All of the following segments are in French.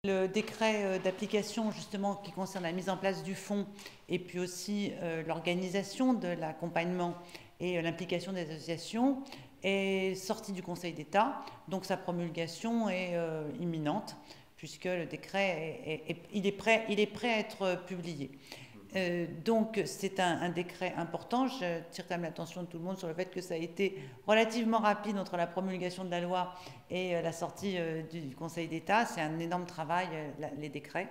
Le décret d'application justement qui concerne la mise en place du fonds et puis aussi l'organisation de l'accompagnement et l'implication des associations est sorti du Conseil d'État, donc sa promulgation est imminente puisque le décret il est prêt à être publié. Donc c'est un décret important. Je tire quand même l'attention de tout le monde sur le fait que ça a été relativement rapide entre la promulgation de la loi et la sortie du Conseil d'État. C'est un énorme travail, les décrets,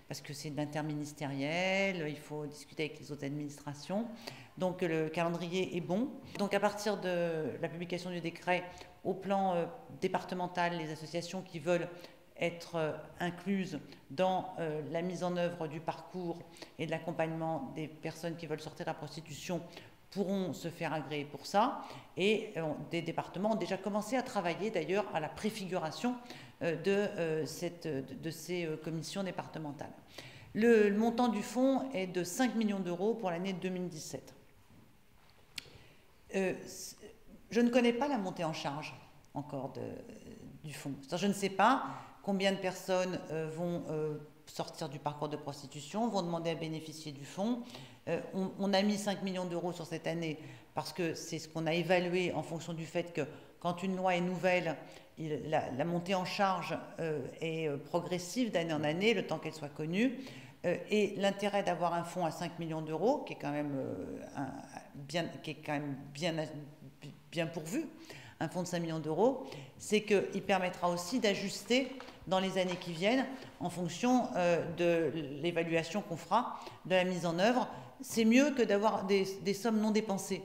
parce que c'est interministériel, il faut discuter avec les autres administrations. Donc le calendrier est bon. Donc à partir de la publication du décret, au plan départemental, les associations qui veulent être incluses dans la mise en œuvre du parcours et de l'accompagnement des personnes qui veulent sortir de la prostitution pourront se faire agréer pour ça. Et des départements ont déjà commencé à travailler d'ailleurs à la préfiguration de ces commissions départementales. Le montant du fonds est de 5 millions d'euros pour l'année 2017. Je ne connais pas la montée en charge encore du fonds. Je ne sais pas combien de personnes vont sortir du parcours de prostitution, vont demander à bénéficier du fonds. On a mis 5 millions d'euros sur cette année parce que c'est ce qu'on a évalué en fonction du fait que quand une loi est nouvelle, la montée en charge est progressive d'année en année, le temps qu'elle soit connue. Et l'intérêt d'avoir un fonds à 5 millions d'euros, qui est quand même bien pourvu, un fonds de 5 millions d'euros, c'est qu'il permettra aussi d'ajuster dans les années qui viennent en fonction de l'évaluation qu'on fera de la mise en œuvre. C'est mieux que d'avoir des sommes non dépensées.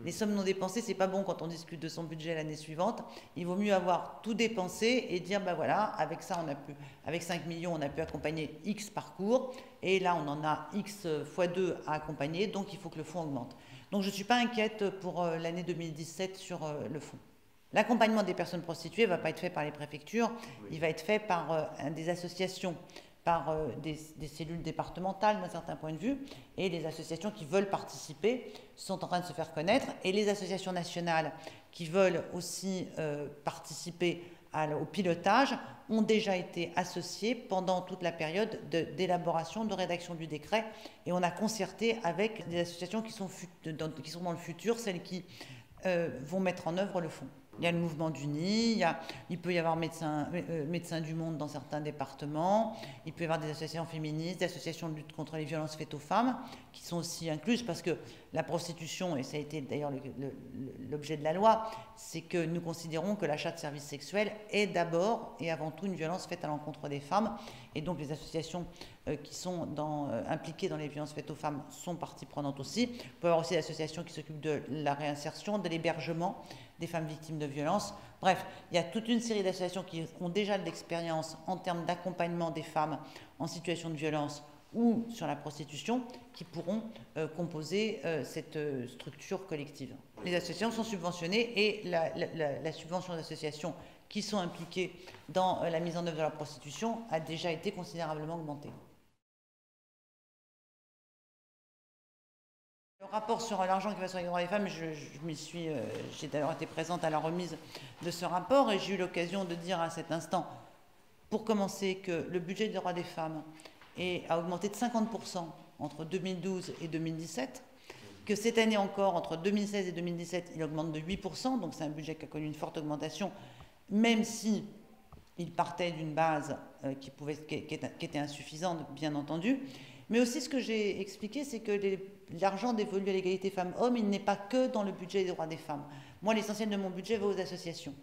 Les sommes non dépensées, c'est pas bon quand on discute de son budget l'année suivante. Il vaut mieux avoir tout dépensé et dire, ben voilà, avec ça, avec 5 millions, on a pu accompagner X parcours. Et là, on en a X fois 2 à accompagner, donc il faut que le fonds augmente. Donc je ne suis pas inquiète pour l'année 2017 sur le fonds. L'accompagnement des personnes prostituées ne va pas être fait par les préfectures, il va être fait par des associations, par des cellules départementales d'un certain point de vue, et les associations qui veulent participer sont en train de se faire connaître, et les associations nationales qui veulent aussi participer au pilotage ont déjà été associées pendant toute la période d'élaboration, de rédaction du décret, et on a concerté avec des associations qui sont dans le futur, celles qui vont mettre en œuvre le fonds. Il y a le mouvement d'Uni, il peut y avoir Médecins du Monde dans certains départements, il peut y avoir des associations féministes, des associations de lutte contre les violences faites aux femmes, qui sont aussi incluses, parce que la prostitution, et ça a été d'ailleurs l'objet de la loi, c'est que nous considérons que l'achat de services sexuels est d'abord et avant tout une violence faite à l'encontre des femmes, et donc les associations qui sont impliquées dans les violences faites aux femmes sont partie prenante aussi. Il peut y avoir aussi des associations qui s'occupent de la réinsertion, de l'hébergement des femmes victimes de violences. Bref, il y a toute une série d'associations qui ont déjà de l'expérience en termes d'accompagnement des femmes en situation de violence ou sur la prostitution qui pourront composer cette structure collective. Les associations sont subventionnées et la subvention d'associations qui sont impliquées dans la mise en œuvre de la prostitution a déjà été considérablement augmentée. Le rapport sur l'argent qui va sur les droits des femmes, j'ai d'ailleurs été présente à la remise de ce rapport et j'ai eu l'occasion de dire à cet instant, pour commencer, que le budget des droits des femmes a augmenté de 50% entre 2012 et 2017, que cette année encore, entre 2016 et 2017, il augmente de 8%, donc c'est un budget qui a connu une forte augmentation, même si il partait d'une base qui était insuffisante, bien entendu. Mais aussi, ce que j'ai expliqué, c'est que l'argent dévolu à l'égalité femmes-hommes, il n'est pas que dans le budget des droits des femmes. Moi, l'essentiel de mon budget va aux associations.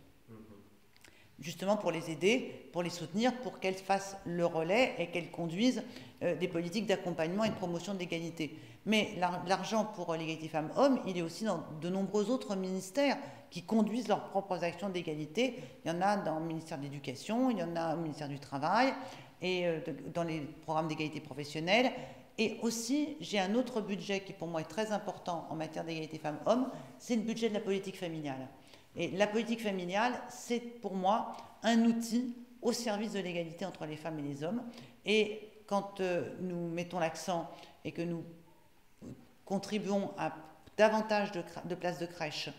Justement pour les aider, pour les soutenir, pour qu'elles fassent le relais et qu'elles conduisent des politiques d'accompagnement et de promotion de l'égalité. Mais l'argent pour l'égalité femmes-hommes, il est aussi dans de nombreux autres ministères qui conduisent leurs propres actions d'égalité. Il y en a dans le ministère de l'Éducation, il y en a au ministère du Travail, et dans les programmes d'égalité professionnelle. Et aussi, j'ai un autre budget qui pour moi est très important en matière d'égalité femmes-hommes, c'est le budget de la politique familiale. Et la politique familiale, c'est pour moi un outil au service de l'égalité entre les femmes et les hommes. Et quand nous mettons l'accent et que nous contribuons à davantage de places de crèche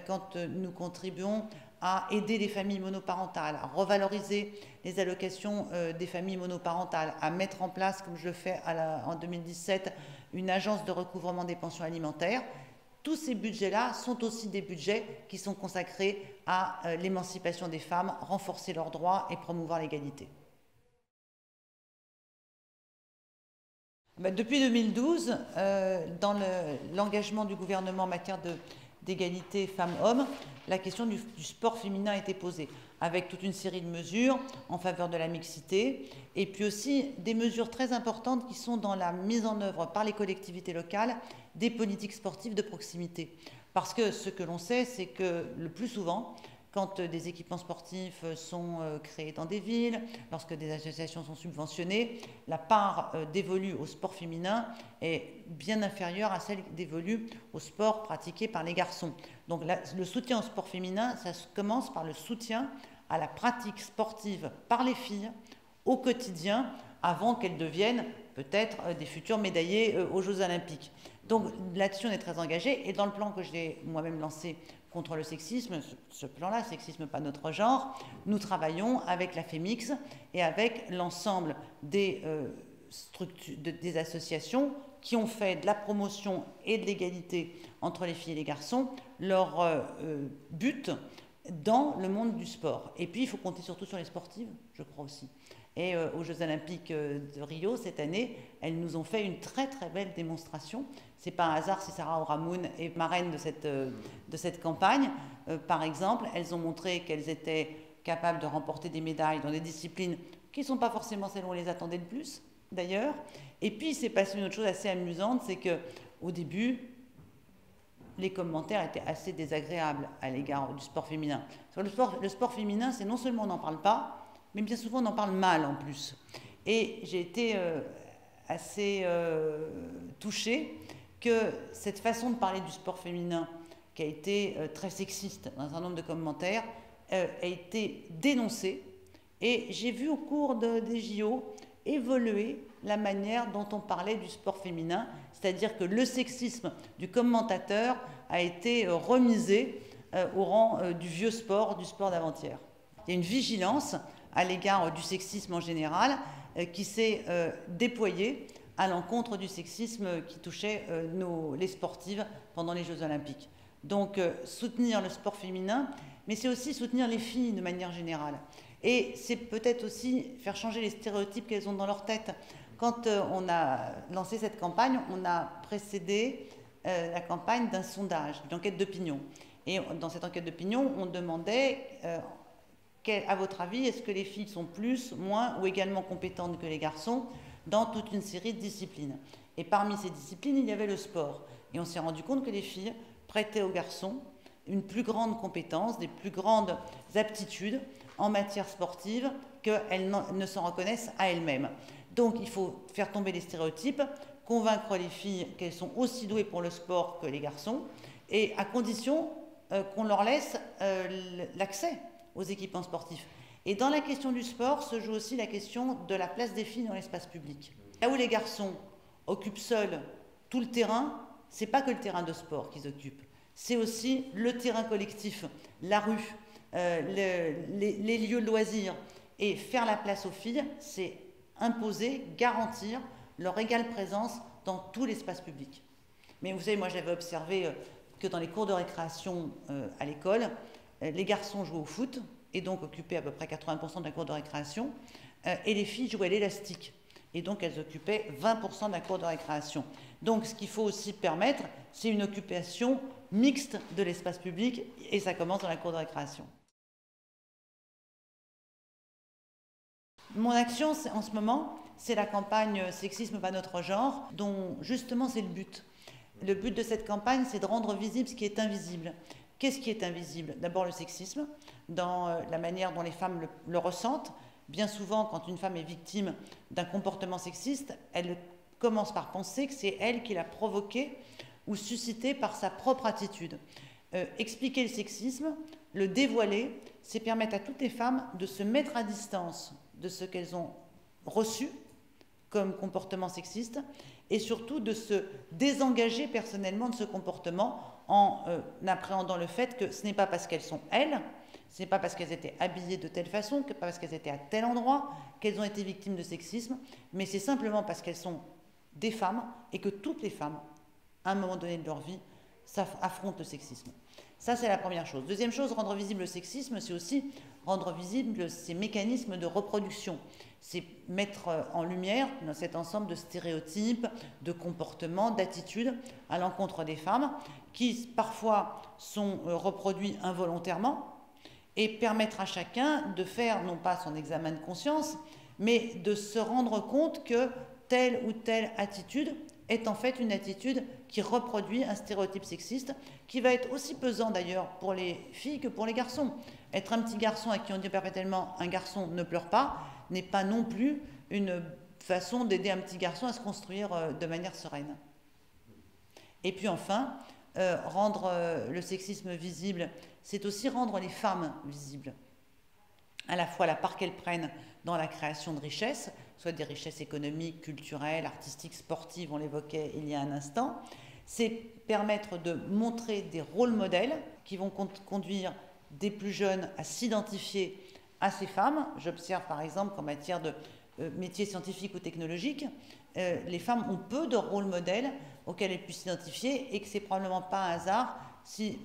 quand nous contribuons à aider les familles monoparentales, à revaloriser les allocations des familles monoparentales, à mettre en place, comme je le fais en 2017, une agence de recouvrement des pensions alimentaires. Tous ces budgets-là sont aussi des budgets qui sont consacrés à l'émancipation des femmes, renforcer leurs droits et promouvoir l'égalité. Depuis 2012, dans l'engagement du gouvernement en matière d'égalité femmes-hommes, la question du sport féminin a été posée, avec toute une série de mesures en faveur de la mixité, et puis aussi des mesures très importantes qui sont dans la mise en œuvre par les collectivités locales des politiques sportives de proximité. Parce que ce que l'on sait, c'est que le plus souvent, quand des équipements sportifs sont créés dans des villes, lorsque des associations sont subventionnées, la part dévolue au sport féminin est bien inférieure à celle dévolue au sport pratiqué par les garçons. Donc le soutien au sport féminin, ça commence par le soutien à la pratique sportive par les filles au quotidien, avant qu'elles deviennent peut-être des futures médaillées aux Jeux Olympiques. Donc là-dessus, on est très engagé. Et dans le plan que j'ai moi-même lancé contre le sexisme, ce plan-là, sexisme pas notre genre, nous travaillons avec la FEMIX et avec l'ensemble des associations qui ont fait de la promotion et de l'égalité entre les filles et les garçons leur but dans le monde du sport. Et puis, il faut compter surtout sur les sportives, je crois aussi. Et aux Jeux Olympiques de Rio, cette année, elles nous ont fait une très très belle démonstration. C'est pas un hasard si Sarah Oramoun est marraine de cette campagne. Par exemple, elles ont montré qu'elles étaient capables de remporter des médailles dans des disciplines qui ne sont pas forcément celles où on les attendait le plus, d'ailleurs. Et puis, il s'est passé une autre chose assez amusante, c'est qu'au début, les commentaires étaient assez désagréables à l'égard du sport féminin. Le sport féminin, c'est non seulement on n'en parle pas, mais bien souvent on en parle mal en plus. Et j'ai été assez touchée que cette façon de parler du sport féminin, qui a été très sexiste dans un certain nombre de commentaires, a été dénoncée. Et j'ai vu au cours des JO évoluer la manière dont on parlait du sport féminin, c'est-à-dire que le sexisme du commentateur a été remisé au rang du vieux sport, du sport d'avant-hier. Il y a une vigilance à l'égard du sexisme en général qui s'est déployée à l'encontre du sexisme qui touchait les sportives pendant les Jeux Olympiques. Donc soutenir le sport féminin, mais c'est aussi soutenir les filles de manière générale. Et c'est peut-être aussi faire changer les stéréotypes qu'elles ont dans leur tête. Quand on a lancé cette campagne, on a précédé la campagne d'un sondage, d'une enquête d'opinion. Et dans cette enquête d'opinion, on demandait, à votre avis, est-ce que les filles sont plus, moins ou également compétentes que les garçons dans toute une série de disciplines. Et parmi ces disciplines, il y avait le sport. Et on s'est rendu compte que les filles prêtaient aux garçons une plus grande compétence, des plus grandes aptitudes en matière sportive qu'elles ne s'en reconnaissent à elles-mêmes. Donc il faut faire tomber les stéréotypes, convaincre les filles qu'elles sont aussi douées pour le sport que les garçons, et à condition qu'on leur laisse l'accès aux équipements sportifs. Et dans la question du sport se joue aussi la question de la place des filles dans l'espace public. Là où les garçons occupent seuls tout le terrain, c'est pas que le terrain de sport qu'ils occupent, c'est aussi le terrain collectif, la rue, les lieux de loisirs. Et faire la place aux filles, c'est imposer, garantir leur égale présence dans tout l'espace public. Mais vous savez, moi j'avais observé que dans les cours de récréation à l'école, les garçons jouaient au foot, et donc occupaient à peu près 80% de la cour de récréation, et les filles jouaient à l'élastique, et donc elles occupaient 20% de la cour de récréation. Donc ce qu'il faut aussi permettre, c'est une occupation mixte de l'espace public, et ça commence dans la cour de récréation. Mon action en ce moment, c'est la campagne Sexisme pas notre genre, dont justement c'est le but. Le but de cette campagne, c'est de rendre visible ce qui est invisible. Qu'est-ce qui est invisible? D'abord le sexisme, dans la manière dont les femmes le ressentent. Bien souvent, quand une femme est victime d'un comportement sexiste, elle commence par penser que c'est elle qui l'a provoqué ou suscité par sa propre attitude. Expliquer le sexisme, le dévoiler, c'est permettre à toutes les femmes de se mettre à distance de ce qu'elles ont reçu comme comportement sexiste et surtout de se désengager personnellement de ce comportement en appréhendant le fait que ce n'est pas parce qu'elles sont elles, ce n'est pas parce qu'elles étaient habillées de telle façon, que pas parce qu'elles étaient à tel endroit, qu'elles ont été victimes de sexisme, mais c'est simplement parce qu'elles sont des femmes et que toutes les femmes, à un moment donné de leur vie, affrontent le sexisme. Ça, c'est la première chose. Deuxième chose, rendre visible le sexisme, c'est aussi rendre visible ces mécanismes de reproduction. C'est mettre en lumière dans cet ensemble de stéréotypes, de comportements, d'attitudes à l'encontre des femmes qui parfois sont reproduits involontairement et permettre à chacun de faire non pas son examen de conscience, mais de se rendre compte que telle ou telle attitude est en fait une attitude qui reproduit un stéréotype sexiste, qui va être aussi pesant d'ailleurs pour les filles que pour les garçons. Être un petit garçon à qui on dit perpétuellement « un garçon ne pleure pas » n'est pas non plus une façon d'aider un petit garçon à se construire de manière sereine. Et puis enfin, rendre le sexisme visible, c'est aussi rendre les femmes visibles. À la fois la part qu'elles prennent dans la création de richesses, soit des richesses économiques, culturelles, artistiques, sportives, on l'évoquait il y a un instant, c'est permettre de montrer des rôles modèles qui vont conduire des plus jeunes à s'identifier à ces femmes. J'observe par exemple qu'en matière de métiers scientifiques ou technologiques, les femmes ont peu de rôles modèles auxquels elles puissent s'identifier et que c'est probablement pas un hasard si,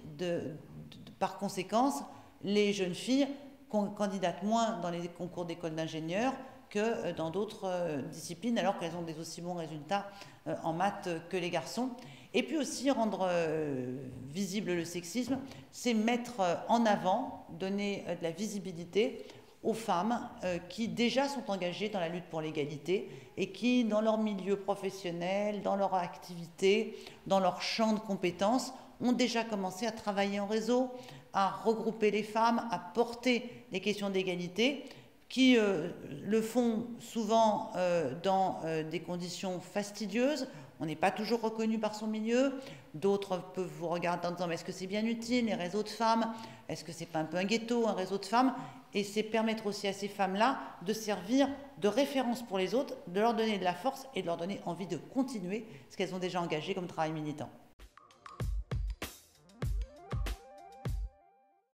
par conséquence, les jeunes filles candidatent moins dans les concours d'école d'ingénieurs que dans d'autres disciplines, alors qu'elles ont des aussi bons résultats en maths que les garçons. Et puis aussi rendre visible le sexisme, c'est mettre en avant, donner de la visibilité aux femmes qui déjà sont engagées dans la lutte pour l'égalité et qui, dans leur milieu professionnel, dans leur activité, dans leur champ de compétences, ont déjà commencé à travailler en réseau, à regrouper les femmes, à porter les questions d'égalité, qui le font souvent dans des conditions fastidieuses. On n'est pas toujours reconnu par son milieu. D'autres peuvent vous regarder en disant « mais est-ce que c'est bien utile, les réseaux de femmes? Est-ce que c'est pas un peu un ghetto, un réseau de femmes ?» Et c'est permettre aussi à ces femmes-là de servir de référence pour les autres, de leur donner de la force et de leur donner envie de continuer ce qu'elles ont déjà engagé comme travail militant.